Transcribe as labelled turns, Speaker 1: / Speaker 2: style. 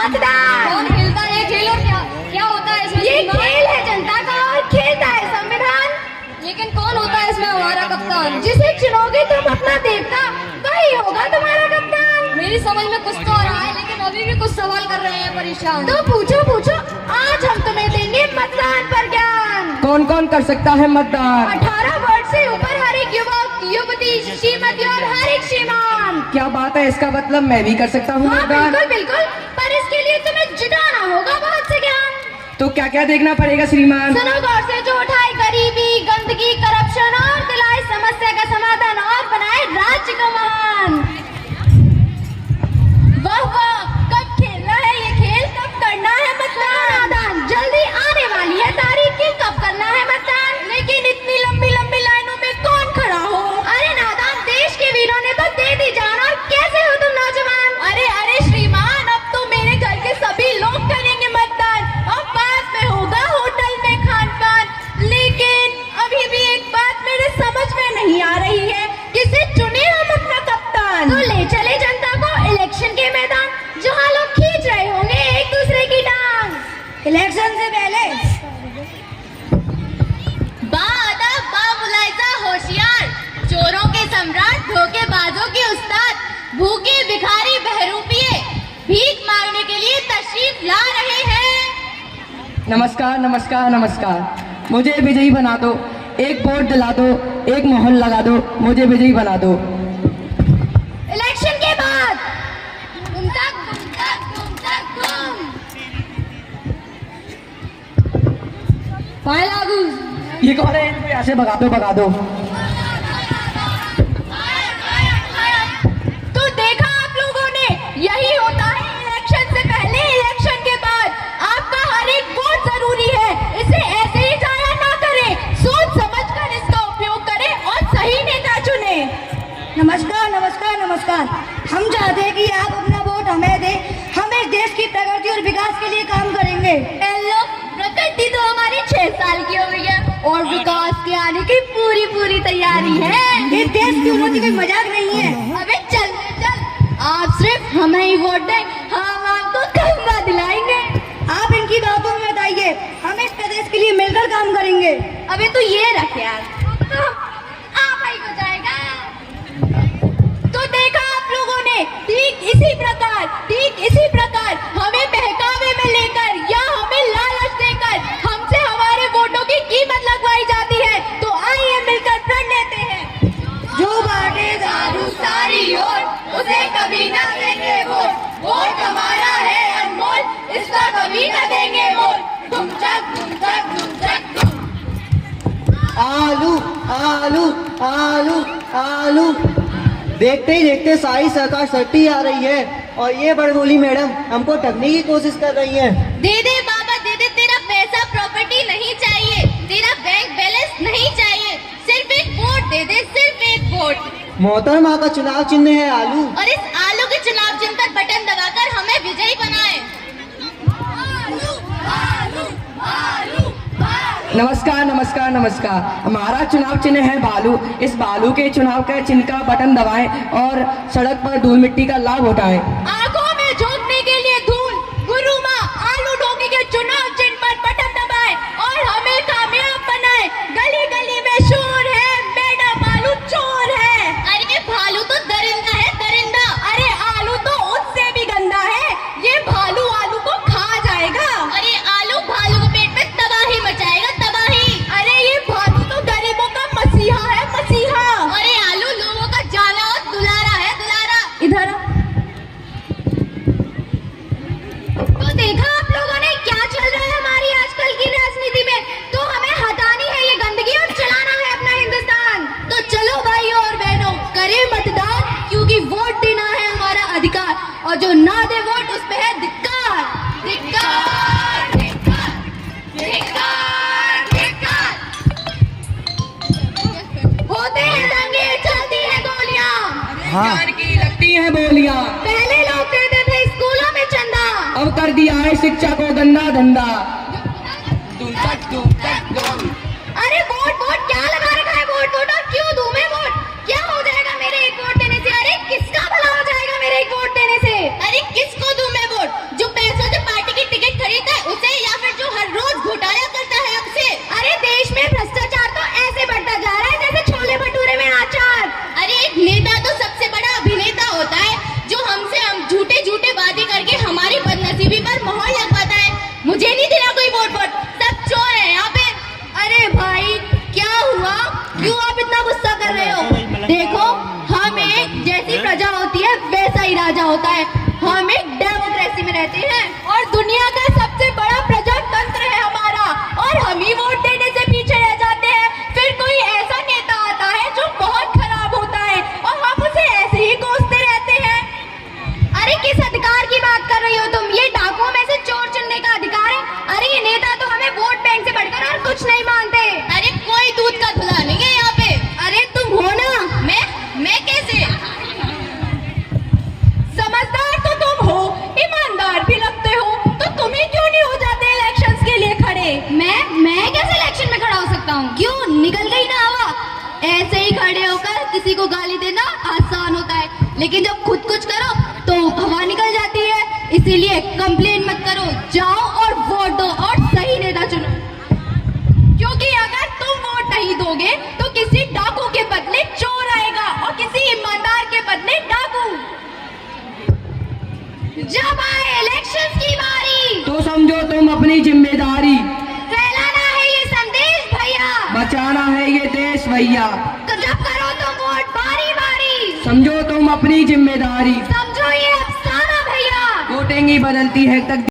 Speaker 1: मतदान।
Speaker 2: कौन खेलता है ये खेल और क्या क्या होता है इसमें?
Speaker 1: ये खेल है जनता का और खेलता है संविधान।
Speaker 2: लेकिन कौन होता है इसमें हमारा कप्तान?
Speaker 1: जिसे चुनोगे तुम अपना देवता वही होगा तुम्हारा कप्तान।
Speaker 2: मेरी समझ में कुछ तो आ रहा है, लेकिन अभी भी कुछ सवाल कर रहे हैं परेशान।
Speaker 1: तो पूछो पूछो, आज हम तुम्हें देंगे मतदान पर ज्ञान।
Speaker 3: कौन कौन कर सकता है मतदान?
Speaker 1: 18 वर्ष से ऊपर हर एक युवक, युवती, श्रीमती और हर एक श्रीमान।
Speaker 3: क्या बात है, इसका मतलब मैं भी कर सकता हूँ
Speaker 1: हाँ
Speaker 3: मतदान?
Speaker 1: बिल्कुल बिल्कुल, पर इसके लिए तुम्हें जुटाना होगा बहुत से ज्ञान।
Speaker 3: तो क्या क्या देखना पड़ेगा श्रीमान?
Speaker 1: सुनो गौर से, जो उठाए गरीबी, गंदगी, करप्शन और दिलाए समस्या का समाधान और बनाए राज्य का महान। वाह वाह, कब खेलना है ये खेल, कब करना है मतदान? जल्दी आने वाली है तारीख की, कब करना है मतदान? लेकिन इतनी लंबी लंबी लाइनों में कौन खड़ा हो? अरे नादान, देश के वीरों ने तो दे दी जान, और कैसे हो तुम नौजवान? अरे अरे श्रीमान, अब तो मेरे घर के सभी लोग करेंगे मतदान, और पास में होगा होटल में खान पान। लेकिन अभी भी एक बात मेरे समझ में नहीं आ रही है, किसे चुने हम अपना कप्तान? तो ले चले जनता को इलेक्शन के मैदान, जहाँ लोग खींच रहे होंगे एक दूसरे की टांग। इलेक्शन से पहले बाअदब, बामुलाइजा, होशियार, चोरों के सम्राट, धोखेबाजों के उस्ताद, भूखे भिखारी बहरूपिये भीख मांगने के लिए तशरीफ ला रहे हैं।
Speaker 3: नमस्कार नमस्कार नमस्कार, मुझे विजयी बना दो, एक वोट दिला दो, एक मोहर लगा दो, मुझे विजयी बना दो।
Speaker 1: इलेक्शन के बाद तुम तक तुम।
Speaker 2: फाइल लागू।
Speaker 3: ये कौन है, इनको यहाँ से भगा दो भगा दो।
Speaker 1: तो देखा आप लोगों ने, यही होता है इलेक्शन से पहले, इलेक्शन के बाद। आपका हर एक वोट जरूरी है, इसे ऐसे ही जाया ना करें, सोच समझ कर इसका उपयोग करें और सही नेता चुने। नमस्कार नमस्कार नमस्कार, हम चाहते हैं कि आप अपना वोट हमें दें, हम इस देश की प्रगति और विकास के लिए काम करेंगे। हेलो, प्रगति तो हमारी 6 साल की हो गई है और विकास के आने की पूरी तैयारी है। ये देश की उन्नति कोई मजाक नहीं है। अबे चल चल, आप सिर्फ हमें ही वोट दें, हम आपको खंबा दिलाएंगे। आप इनकी बातों में बताइए, हम इस प्रदेश के लिए मिलकर काम करेंगे। अबे तो ये रख यार, तो आप ही हो जाएगा। तो देखा आप लोगों ने, ठीक इसी प्रकार हमें बहकावे में लेकर या हमें लालच देकर हमसे हमारे वोटों की कीमत लगवाई जाती है। तो आइए मिलकर प्रण लेते हैं, जो बाटे दारू सारी ओर, उसे कभी ना देंगे वोट, वोट हमारा है अनमोल, इसका कभी ना देंगे वोट। तुम चक तुम चक तुम चक तुम।
Speaker 4: आलू आलू आलू आलू, देखते ही देखते सारी सरकार सट्टी आ रही है, और ये बड़बोली मैडम हमको ठगने की कोशिश कर रही है।
Speaker 1: दे दे बाबा दे दे, तेरा पैसा प्रॉपर्टी नहीं चाहिए, तेरा बैंक बैलेंस नहीं चाहिए, सिर्फ एक वोट दे दे, सिर्फ एक वोट।
Speaker 4: मोहतरमा का चुनाव चिन्ह है आलू,
Speaker 1: और इस आलू के चुनाव चिन्ह पर बटन दबाकर हमें विजयी बनाए।
Speaker 3: नमस्कार नमस्कार नमस्कार, हमारा चुनाव चिन्ह है बालू। इस बालू के चुनाव के चिन्ह का बटन दबाएं और सड़क पर धूल मिट्टी का लाभ उठाएं।
Speaker 1: आंखों में झोंकने के लिए धूल, गुरु माँ आलू ढोंगी के चुनाव चिन्ह पर बटन दबाएं और हमें कामयाब बनाए। गली गली में शोर है, मैडम आलू चोर है। अरे भालू तो दरिंदा है, दरिंदा। अरे आलू तो उससे भी गंदा है, ये भालू आलू को खा जाएगा। अरे आलू भालू के पेट में तबाही मचाएगा, तबाही। अरे ये भालू तो गरीबों का मसीहा है, मसीहा। अरे आलू लोगों का जाला और दुलारा है, दुलारा। इधर तो देखा आप लोगों ने क्या चल रहा है हमारी आजकल की राजनीति में। तो हमें हटानी है ये गंदगी और चलाना है अपना हिंदुस्तान। तो चलो भाइयों और बहनों, करें मतदान, क्योंकि वोट देना है हमारा अधिकार, और जो ना दे वोट उस पे है धिक्कार, धिक्कार, धिक्कार, धिक्कार, धिक्कार। होते हैं दंगे, चलती है गोलियां,
Speaker 3: जान की लगती हैं बोलियां,
Speaker 1: पहले लोग देते थे स्कूलों में चंदा,
Speaker 3: अब कर दिया है शिक्षा को गंदा धंधा। तुम तक तुम।
Speaker 1: अरे वोट वोट क्या लगा रखा है, वोट वोट, और क्यों दूं मैं वोट? क्या हो जाएगा मेरे एक वोट देने से? अरे किसका भला हो जाएगा मेरे एक वोट देने से? अरे किसको दूं मैं वोट? जो पैसे सच्चाई राजा होता है। हम एक डेमोक्रेसी में रहते हैं और दुनिया का सबसे बड़ा प्रजातंत्र है हमारा, और हम ही वोट देने से पीछे रह जाते हैं। फिर कोई ऐसा नेता आता है जो बहुत खराब होता है और हम उसे ऐसे ही कोसते रहते हैं।
Speaker 2: अरे किस अधिकार की बात कर रही हो तुम? ये डाकुओं में से चोर चुनने का अधिकार है। अरे ये नेता तो हमें वोट बैंक से बढ़कर और कुछ नहीं मानते।
Speaker 1: अरे कोई दूध का धुला नहीं है यहाँ पे।
Speaker 2: अरे तुम हो ना।
Speaker 1: मैं कैसे? समझदार तो तुम हो, ईमानदार भी लगते हो, तो तुम्हें क्यों नहीं हो जाते इलेक्शंस के लिए खड़े?
Speaker 2: मैं कैसे इलेक्शन में खड़ा हो सकता हूँ? क्यों, निकल गई ना हवा?
Speaker 1: ऐसे ही खड़े होकर किसी को गाली देना आसान होता है, लेकिन जब खुद कुछ करो तो हवा निकल जाती है। इसीलिए कंप्लेन मत करो, जाओ और वोट दो और सही नेता चुनो। क्योंकि अगर तुम वोट नहीं दोगे तो किसी डाकू के बदले चोर आएगा और किसी ईमानदार के बदले डाकू।
Speaker 2: जब आए इलेक्शन की बारी
Speaker 3: तो समझो तुम अपनी जिम्मेदारी,
Speaker 2: फैलाना है ये संदेश भैया,
Speaker 3: बचाना है ये देश भैया।
Speaker 2: जब करो तो वोट बारी बारी,
Speaker 3: समझो तुम अपनी जिम्मेदारी,
Speaker 2: समझो ये अफसाना भैया।
Speaker 3: वोटिंग ही बदलती है तक